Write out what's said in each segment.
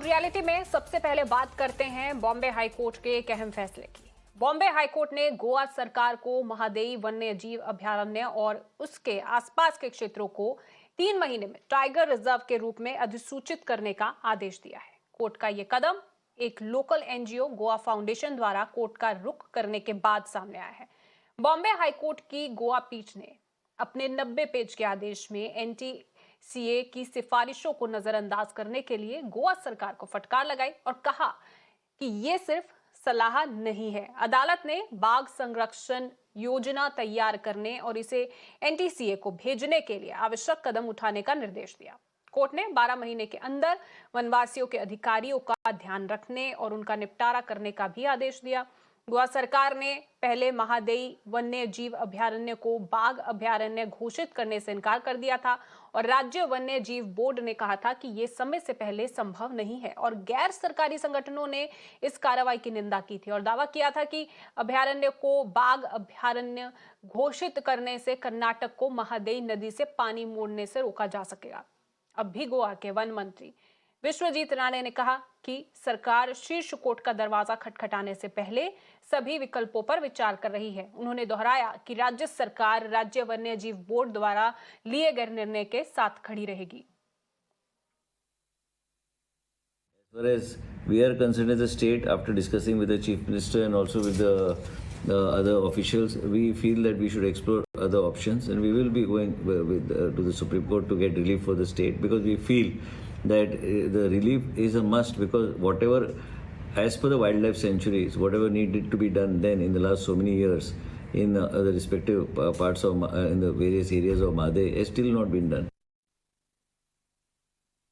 अब रियलिटी में सबसे पहले बात करते हैं बॉम्बे हाईकोर्ट के एक अहम फैसले की। बॉम्बे हाईकोर्ट ने गोवा सरकार को महादेई वन्य जीव अभयारण्य और उसके आसपास के क्षेत्रों को 3 महीने में टाइगर रिजर्व के रूप में अधिसूचित करने का आदेश दिया है। कोर्ट का यह कदम एक लोकल एनजीओ गोवा फाउंडेशन द्वारा कोर्ट का रुख करने के बाद सामने आया है। बॉम्बे हाईकोर्ट की गोवा पीठ ने अपने 90 पेज के आदेश में एनटीसीए की सिफारिशों को नजरअंदाज करने के लिए गोवा सरकार को फटकार लगाई और कहा कि ये सिर्फ सलाह नहीं है। अदालत ने बाघ संरक्षण योजना तैयार करने और इसे एनटीसीए को भेजने के लिए आवश्यक कदम उठाने का निर्देश दिया। कोर्ट ने 12 महीने के अंदर वनवासियों के अधिकारियों का ध्यान रखने और उनका निपटारा करने का भी आदेश दिया। गोवा सरकार ने पहले महादेई वन्य जीव अभयारण्य को बाघ अभयारण्य घोषित करने से इनकार कर दिया था और राज्य वन्य जीव बोर्ड ने कहा था कि यह समय से पहले संभव नहीं है और गैर सरकारी संगठनों ने इस कार्रवाई की निंदा की थी और दावा किया था कि अभयारण्य को बाघ अभयारण्य घोषित करने से कर्नाटक को महादेई नदी से पानी मोड़ने से रोका जा सकेगा। अब भी गोवा के वन मंत्री विश्वजीत राणे ने कहा कि सरकार शीर्ष कोर्ट का दरवाजा खटखटाने से पहले सभी विकल्पों पर विचार कर रही है। उन्होंने दोहराया कि राज्य सरकार राज्य वन्य जीव बोर्ड द्वारा लिए गए निर्णय के साथ खड़ी रहेगी। As far as we are concerned as a state, after discussing with the Chief Minister and also with the other officials, we feel that we should explore other options, and we will be going to the Supreme Court to get relief for the state, because we feel that the relief is a must, because whatever, as per the wildlife sanctuaries, whatever needed to be done then in the last so many years in the respective parts of in the various areas of Madhe has still not been done.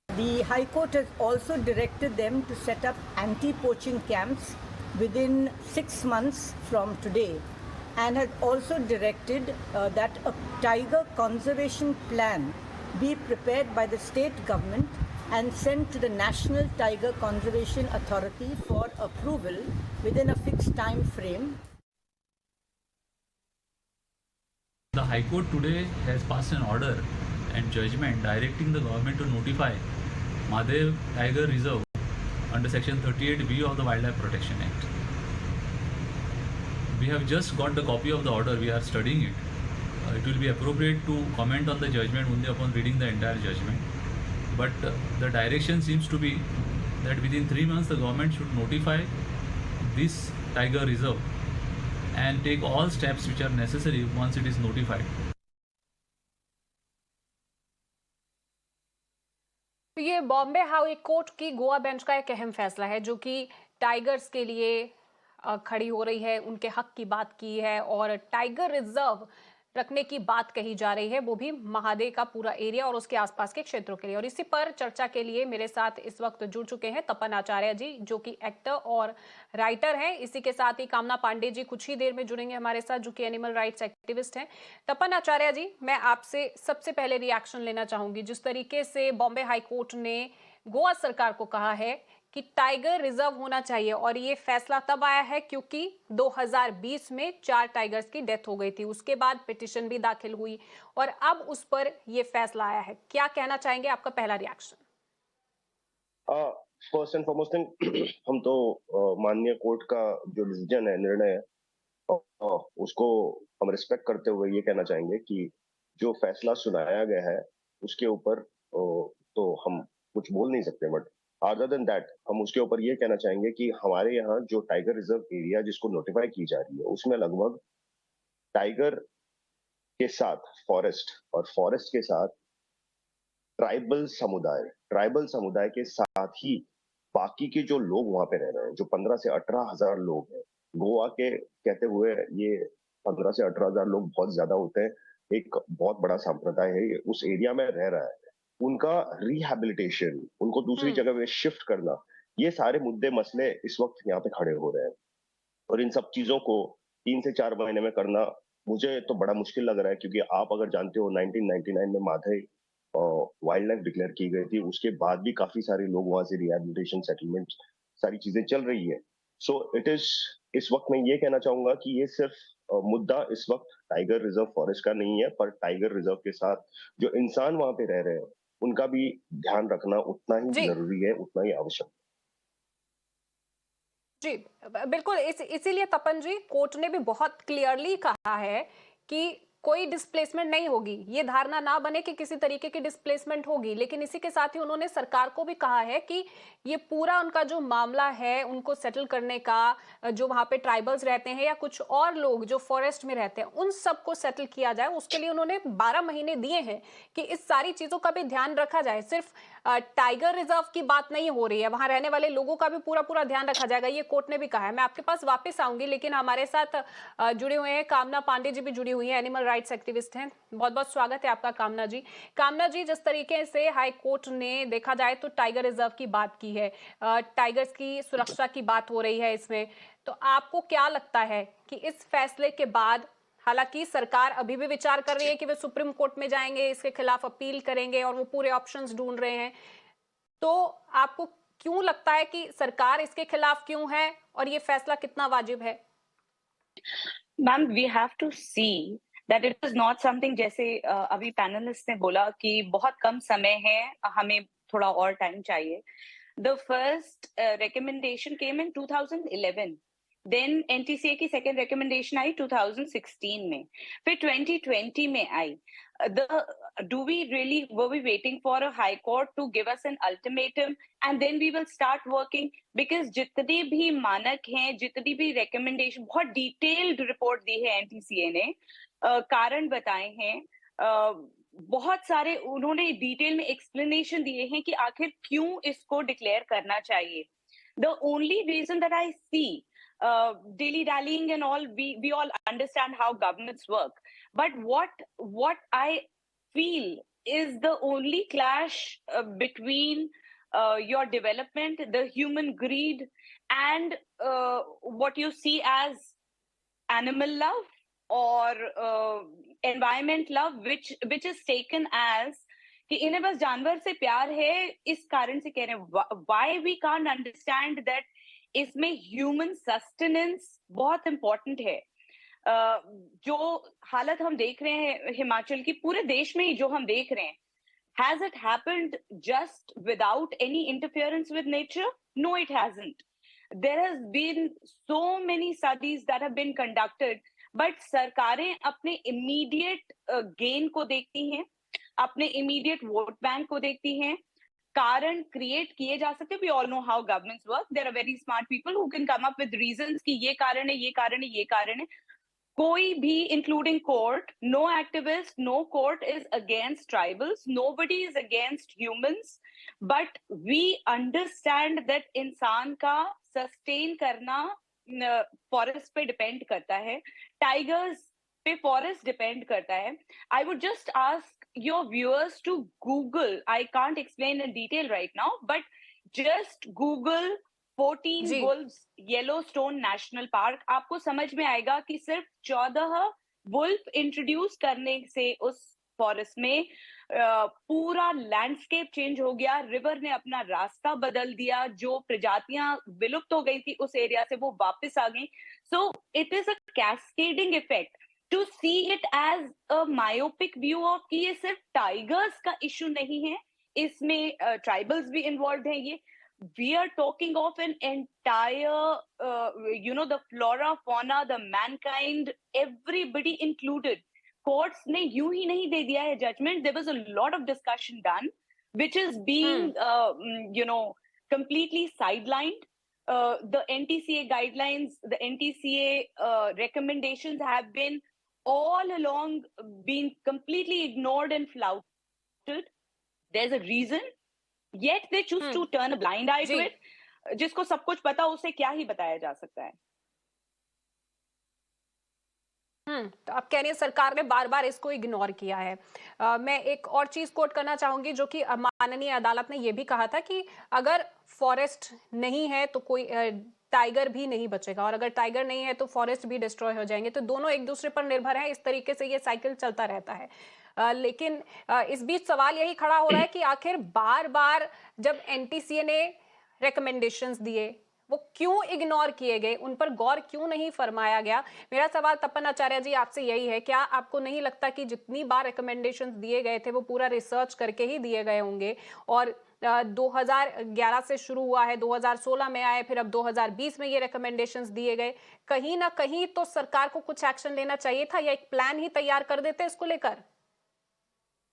The High Court has also directed them to set up anti-poaching camps within 6 months from today, and has also directed that a tiger conservation plan be prepared by the state government and sent to the National Tiger Conservation Authority for approval within a fixed time frame. The High Court today has passed an order and judgment directing the government to notify Madhe Tiger Reserve under Section 38B of the Wildlife Protection Act. We have just got the copy of the order, we are studying it. It will be appropriate to comment on the judgment only upon reading the entire judgment. But the direction seems to be that within 3 months the government should notify this tiger reserve and take all steps which are necessary once it is notified. तो ये Bombay high court की Goa bench का एक अहम फैसला है जो कि टाइगर्स के लिए खड़ी हो रही है, उनके हक की बात की है और टाइगर रिजर्व रखने की बात कही जा रही है, वो भी महादेव का पूरा एरिया और उसके आसपास के क्षेत्रों के लिए। और इसी पर चर्चा के लिए मेरे साथ इस वक्त जुड़ चुके हैं तपन आचार्य जी, जो कि एक्टर और राइटर हैं। इसी के साथ ही कामना पांडे जी कुछ ही देर में जुड़ेंगे हमारे साथ, जो कि एनिमल राइट्स एक्टिविस्ट हैं। तपन आचार्य जी, मैं आपसे सबसे पहले रिएक्शन लेना चाहूंगी। जिस तरीके से बॉम्बे हाई कोर्ट ने गोवा सरकार को कहा है कि टाइगर रिजर्व होना चाहिए, और ये फैसला तब आया है क्योंकि 2020 में 4 टाइगर्स की डेथ हो गई थी, उसके बाद पिटीशन भी दाखिल हुई और अब उस पर ये फैसला आया है। क्या कहना चाहेंगे, आपका पहला रिएक्शन? फर्स्ट एंड फॉरमोस्ट हम तो माननीय कोर्ट का जो डिसीजन है, निर्णय है, उसको हम रिस्पेक्ट करते हुए ये कहना चाहेंगे कि जो फैसला सुनाया गया है उसके ऊपर तो हम कुछ बोल नहीं सकते, बट अदर देन दैट हम उसके ऊपर ये कहना चाहेंगे कि हमारे यहाँ जो टाइगर रिजर्व एरिया जिसको नोटिफाई की जा रही है, उसमें लगभग टाइगर के साथ फॉरेस्ट और फॉरेस्ट के साथ ट्राइबल समुदाय के साथ ही बाकी के जो लोग वहां पे रह रहे हैं, जो 15 से 18 हजार लोग हैं। गोवा के कहते हुए ये 15 से 18 हजार लोग बहुत ज्यादा होते हैं, एक बहुत बड़ा संप्रदाय है, उस एरिया में रह रहा है। उनका रिहैबिलिटेशन, उनको दूसरी जगह पे शिफ्ट करना, ये सारे मुद्दे मसले इस वक्त यहाँ पे खड़े हो रहे हैं और इन सब चीजों को 3 से 4 महीने में करना मुझे तो बड़ा मुश्किल लग रहा है, क्योंकि आप अगर जानते हो 1999 में माधे वाइल्ड लाइफ डिक्लेयर की गई थी, उसके बाद भी काफी सारे लोग वहां से रिहैबिलिटेशन, सेटलमेंट, सारी चीजें चल रही है। सो इट इज, इस वक्त मैं ये कहना चाहूंगा कि ये सिर्फ मुद्दा इस वक्त टाइगर रिजर्व फॉरेस्ट का नहीं है, पर टाइगर रिजर्व के साथ जो इंसान वहां पे रह रहे हैं उनका भी ध्यान रखना उतना ही जरूरी है, उतना ही आवश्यक है। जी, बिल्कुल इसीलिए तपन जी कोर्ट ने भी बहुत क्लियरली कहा है कि कोई डिस्प्लेसमेंट नहीं होगी। ये धारणा ना बने कि किसी तरीके की डिस्प्लेसमेंट होगी, लेकिन इसी के साथ ही उन्होंने सरकार को भी कहा है कि ये पूरा उनका जो मामला है उनको सेटल करने का, जो वहाँ पे ट्राइबल्स रहते हैं या कुछ और लोग जो फॉरेस्ट में रहते हैं उन सबको सेटल किया जाए। उसके लिए उन्होंने 12 महीने दिए हैं कि इस सारी चीजों का भी ध्यान रखा जाए। सिर्फ टाइगर रिजर्व की बात नहीं हो रही है, वहां रहने वाले लोगों का भी पूरा पूरा ध्यान रखा जाएगा, ये कोर्ट ने भी कहा है। मैं आपके पास वापस आऊंगी, लेकिन हमारे साथ जुड़े हुए हैं कामना पांडे जी भी जुड़ी हुई है, एनिमल राइट्स एक्टिविस्ट हैं। बहुत बहुत स्वागत है आपका कामना जी। कामना जी, जिस तरीके से हाई कोर्ट ने देखा जाए तो टाइगर रिजर्व की बात की है, टाइगर्स की सुरक्षा की बात हो रही है इसमें, तो आपको क्या लगता है कि इस फैसले के बाद, हालांकि सरकार अभी भी विचार कर रही है कि वे सुप्रीम कोर्ट में जाएंगे, इसके खिलाफ अपील करेंगे और वो पूरे ऑप्शंस ढूंढ रहे हैं, तो आपको क्यों लगता है कि सरकार इसके खिलाफ क्यों है और ये फैसला कितना वाजिब है? Ma'am, we have to see that it is not something, जैसे अभी पैनलिस्ट ने बोला कि बहुत कम समय है, हमें थोड़ा और टाइम चाहिए। The first recommendation came in 2011, then NTCA की सेकेंड रिकमेंडेशन आई 2016 में, फिर 2020 में आई। Do we really were we waiting for a high court to give us an ultimatum and then we will start working? Because जितने भी मानक हैं, जितनी भी रिकमेंडेशन, बहुत डिटेल्ड रिपोर्ट दी है एनटीसीए ने, कारण बताए हैं, बहुत सारे उन्होंने डिटेल में एक्सप्लेनेशन दिए हैं कि आखिर क्यों इसको डिक्लेयर करना चाहिए। The only reason that I see dilly dallying and all, we all understand how governments work, but what I feel is the only clash between your development, the human greed, and what you see as animal love or environment love, which is taken as कि इन्हें बस जानवर से प्यार है, इस कारण से कह रहे हैं। Why we can't understand that इसमें ह्यूमन सस्टेनेंस बहुत इंपॉर्टेंट है। जो हालत हम देख रहे हैं हिमाचल की, पूरे देश में ही जो हम देख रहे हैं, has it happened just without any interference with nature? No, it hasn't. There has been so many studies that have been conducted, but सरकारें अपने immediate gain को देखती हैं, अपने इमीडिएट वोट बैंक को देखती हैं, कारण क्रिएट किए जा सकते हैं। We all know how governments work, there are very smart people who can come up with reasons कि ये कारण है, ये कारण है, ये कारण है। कोई भी including court, no activist, no court is against tribals, nobody is against humans, but we understand that इंसान का सस्टेन करना फॉरेस्ट पे डिपेंड करता है, टाइगर्स पे फॉरेस्ट डिपेंड करता है। I would just ask your viewers to Google, I can't explain in detail right now, but just Google 14 wolves Yellowstone National Park, आपको समझ में आएगा कि सिर्फ 14 वुल्फ इंट्रोड्यूस करने से उस फॉरेस्ट में पूरा लैंडस्केप चेंज हो गया, रिवर ने अपना रास्ता बदल दिया, जो प्रजातियां विलुप्त हो गई थी उस एरिया से वो वापस आ गई। So it is a cascading effect. To see it as a myopic view of कि ये सिर्फ टाइगर्स का इशू नहीं है, इसमें ट्राइबल्स भी इन्वॉल्व हैं, ये we are talking of an entire the flora, fauna, the mankind, everybody included. Courts ने यूं ही नहीं दे दिया है judgment. There was a lot of discussion done, which is being completely sidelined. The NTCA guidelines, the NTCA recommendations have been all along been completely ignored and flouted. There's a reason, yet they choose to turn a blind eye to it. जिसको सब कुछ पता, उसे क्या ही बताया जा सकता है। तो आप कह रही हैं सरकार ने बार बार इसको इग्नोर किया है। मैं एक और चीज कोट करना चाहूंगी, जो कि माननीय अदालत ने यह भी कहा था कि अगर फॉरेस्ट नहीं है तो कोई टाइगर भी नहीं बचेगा, और अगर टाइगर नहीं है तो फॉरेस्ट भी डिस्ट्रॉय हो जाएंगे, तो दोनों एक दूसरे पर निर्भर हैं। इस तरीके से ये साइकिल चलता रहता है। लेकिन इस बीच सवाल यही खड़ा हो रहा है कि आखिर बार बार जब एनटीसीए ने रिकमेंडेशंस दिए, वो क्यों इग्नोर किए गए, उन पर गौर क्यों नहीं फरमाया गया। मेरा सवाल तपन आचार्य जी आपसे यही है, क्या आपको नहीं लगता कि जितनी बार रिकमेंडेशंस दिए गए थे वो पूरा रिसर्च करके ही दिए गए होंगे, और 2011 से शुरू हुआ है, 2016 में आए, फिर अब 2020 में ये रिकमेंडेशंस दिए गए। कहीं ना कहीं तो सरकार को कुछ एक्शन लेना चाहिए था या एक प्लान ही तैयार कर देते इसको लेकर।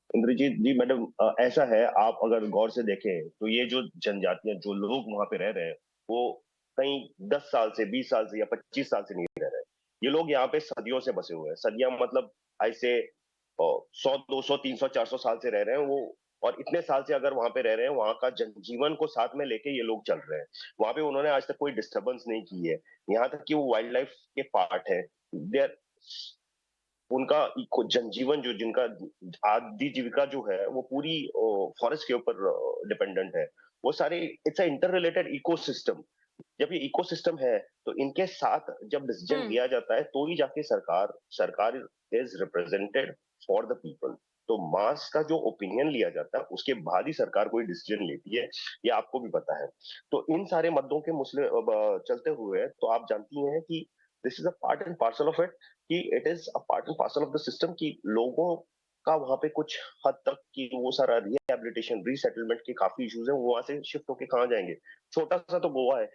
इंद्रजीत जी, मैडम, ऐसा है, आप अगर गौर से देखें तो ये जो जनजातियां, जो लोग वहां पे रह रहे हैं, वो कहीं 10 साल से, 20 साल से या 25 साल से नहीं रह रहे हैं। ये लोग यहाँ पे सदियों से बसे हुए हैं। सदियां मतलब ऐसे 100, 200, 300, 400 साल से रह रहे हैं वो। और इतने साल से अगर वहां पे रह रहे हैं, वहां का जनजीवन को साथ में लेके ये लोग चल रहे हैं। वहां पे उन्होंने आज तक कोई डिस्टर्बेंस नहीं की है। यहाँ तक कि वो वाइल्ड लाइफ के पार्ट है। देयर उनका जनजीवन, जो जिनका आदि जीविका जो है, वो पूरी फॉरेस्ट के ऊपर डिपेंडेंट है। वो सारे, it's a inter related ecosystem. जब ये इकोसिस्टम है तो इनके साथ जब डिसीजन लिया जाता है तो ही जाके सरकार is represented for the people. तो मास का जो ओपिनियन लिया जाता है उसके बाद ही सरकार कोई डिसीजन लेती है, ये आपको भी पता है। तो इन सारे मुद्दों के चलते हुए तो आप जानती हैं कि this is a part and parcel of it, कि it is a part and parcel of the system, कि लोगों का वहां पे कुछ हद तक कि वो सारा रिहेबिलिटेशन, रीसेटलमेंट के काफी इश्यूज है, वो वहां से शिफ्ट होके कहाँ जाएंगे। छोटा सा तो गोवा है,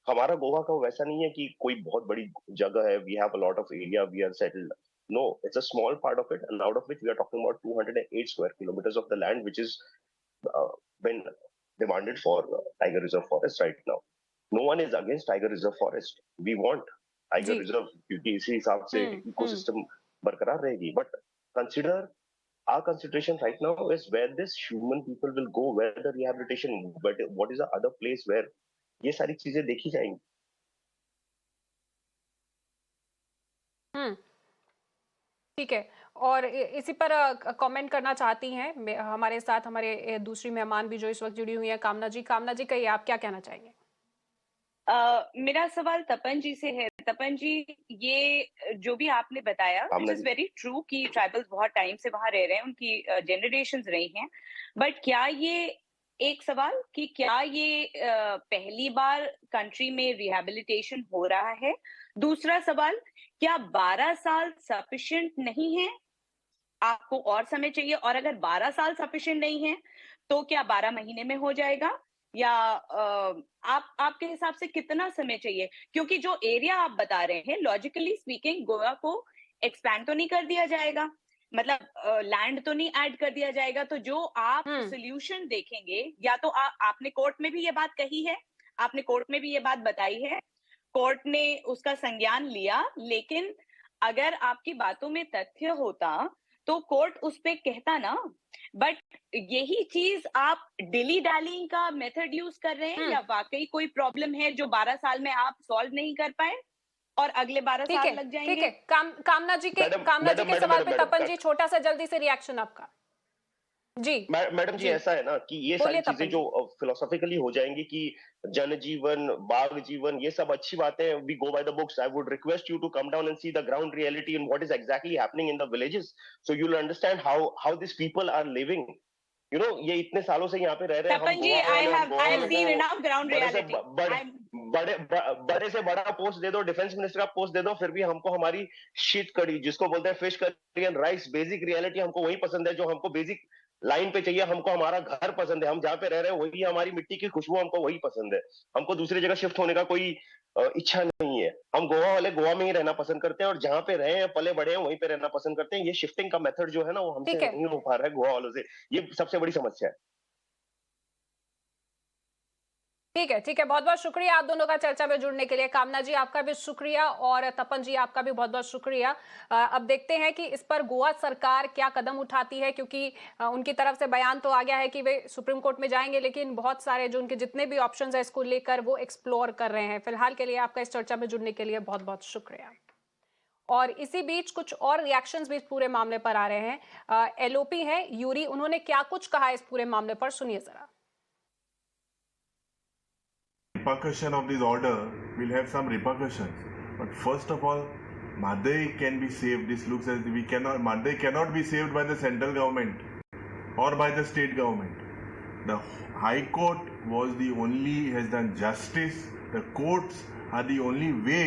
हमारा गोवा का वैसा नहीं है कि कोई बहुत बड़ी जगह है, we have a lot of area, we are settled. No, it's a small part of it, and out of which we are talking about 208 square kilometres of the land which is been demanded for tiger reserve forest right now. No one is against tiger reserve forest. We want tiger जी। reserve क्योंकि इसी हिसाब से ecosystem बरकरार रहेगी। But consider, our consideration right now is where this human people will go, where the rehabilitation, but what is the other place where ये सारी चीजें देखी जाएंगी। हम्म, ठीक है। और इसी पर कमेंट करना चाहती हैं हमारे साथ हमारे दूसरी मेहमान भी जो इस वक्त जुड़ी हुई हैं, कामना जी। कामना जी, कहिए आप क्या कहना चाहेंगे? मेरा सवाल तपन जी से है। तपन जी, ये जो भी आपने बताया, इट इज वेरी ट्रू कि ट्राइबल्स बहुत टाइम से वहां रह रहे हैं, उनकी जनरेशंस रही हैं। बट क्या ये, एक सवाल कि क्या ये पहली बार कंट्री में रिहैबिलिटेशन हो रहा है? दूसरा सवाल, क्या 12 साल सफिशिएंट नहीं है? आपको और समय चाहिए? और अगर 12 साल सफिशिएंट नहीं है तो क्या 12 महीने में हो जाएगा, या आपके हिसाब से कितना समय चाहिए? क्योंकि जो एरिया आप बता रहे हैं, लॉजिकली स्पीकिंग, गोवा को एक्सपैंड तो नहीं कर दिया जाएगा, मतलब लैंड तो नहीं ऐड कर दिया जाएगा। तो जो आप सोल्यूशन देखेंगे, या तो आपने कोर्ट में भी ये बात कही है, आपने कोर्ट में भी ये बात बताई है, कोर्ट ने उसका संज्ञान लिया, लेकिन अगर आपकी बातों में तथ्य होता तो कोर्ट उस पे कहता ना। बट यही चीज आप डिली डैलिंग का मेथड यूज कर रहे हैं, या वाकई कोई प्रॉब्लम है जो 12 साल में आप सॉल्व नहीं कर पाए और अगले 12 साल लग जाएंगे? ठीक है। कामना जी के सवाल पे तपन जी, छोटा सा जल्दी से रिएक्शन आपका। जी मैडम जी, ऐसा है ना कि ये सारी चीजें जो फिलोसॉफिकली हो जाएंगी कि जनजीवन, बाघ जीवन, ये सब अच्छी बातें, we go by the books. I would request you to come down and see the ground reality and what is exactly happening in the villages, so you will understand how this people are living. You know, ये इतने सालों से यहाँ पे रह रहे हैं। तपन जी, I have seen enough ground reality. बड़े से बड़ा पोस्ट दे दो, डिफेंस मिनिस्टर का पोस्ट दे दो, फिर भी हमको हमारी शीट कड़ी, जिसको बोलते हैं fish curry and rice, basic reality हमको वही पसंद है जो हमको बेसिक लाइन पे चाहिए। हमको हमारा घर पसंद है, हम जहाँ पे रह रहे हैं वही हमारी मिट्टी की खुशबू, हमको वही पसंद है। हमको दूसरी जगह शिफ्ट होने का कोई इच्छा नहीं है। हम गोवा वाले गोवा में ही रहना पसंद करते हैं, और जहाँ पे रहे हैं, पले बड़े हैं, वहीं पे रहना पसंद करते हैं। ये शिफ्टिंग का मेथड जो है ना, वो हमसे नहीं हो पा रहा है गोवा वालों से। ये सबसे बड़ी समस्या है। ठीक है। बहुत बहुत शुक्रिया आप दोनों का चर्चा में जुड़ने के लिए। कामना जी, आपका भी शुक्रिया, और तपन जी, आपका भी बहुत बहुत शुक्रिया। अब देखते हैं कि इस पर गोवा सरकार क्या कदम उठाती है, क्योंकि उनकी तरफ से बयान तो आ गया है कि वे सुप्रीम कोर्ट में जाएंगे, लेकिन बहुत सारे जो उनके जितने भी ऑप्शंस है इसको लेकर वो एक्सप्लोर कर रहे हैं। फिलहाल के लिए आपका इस चर्चा में जुड़ने के लिए बहुत बहुत शुक्रिया। और इसी बीच कुछ और रिएक्शंस भी इस पूरे मामले पर आ रहे हैं। एलओपी है यूरी, उन्होंने क्या कुछ कहा इस पूरे मामले पर, सुनिए जरा। Repercussion of this order will have some repercussions, but first of all, Madai can be saved. This looks as if Madai cannot be saved by the central government or by the state government. The High Court has done justice. The courts are the only way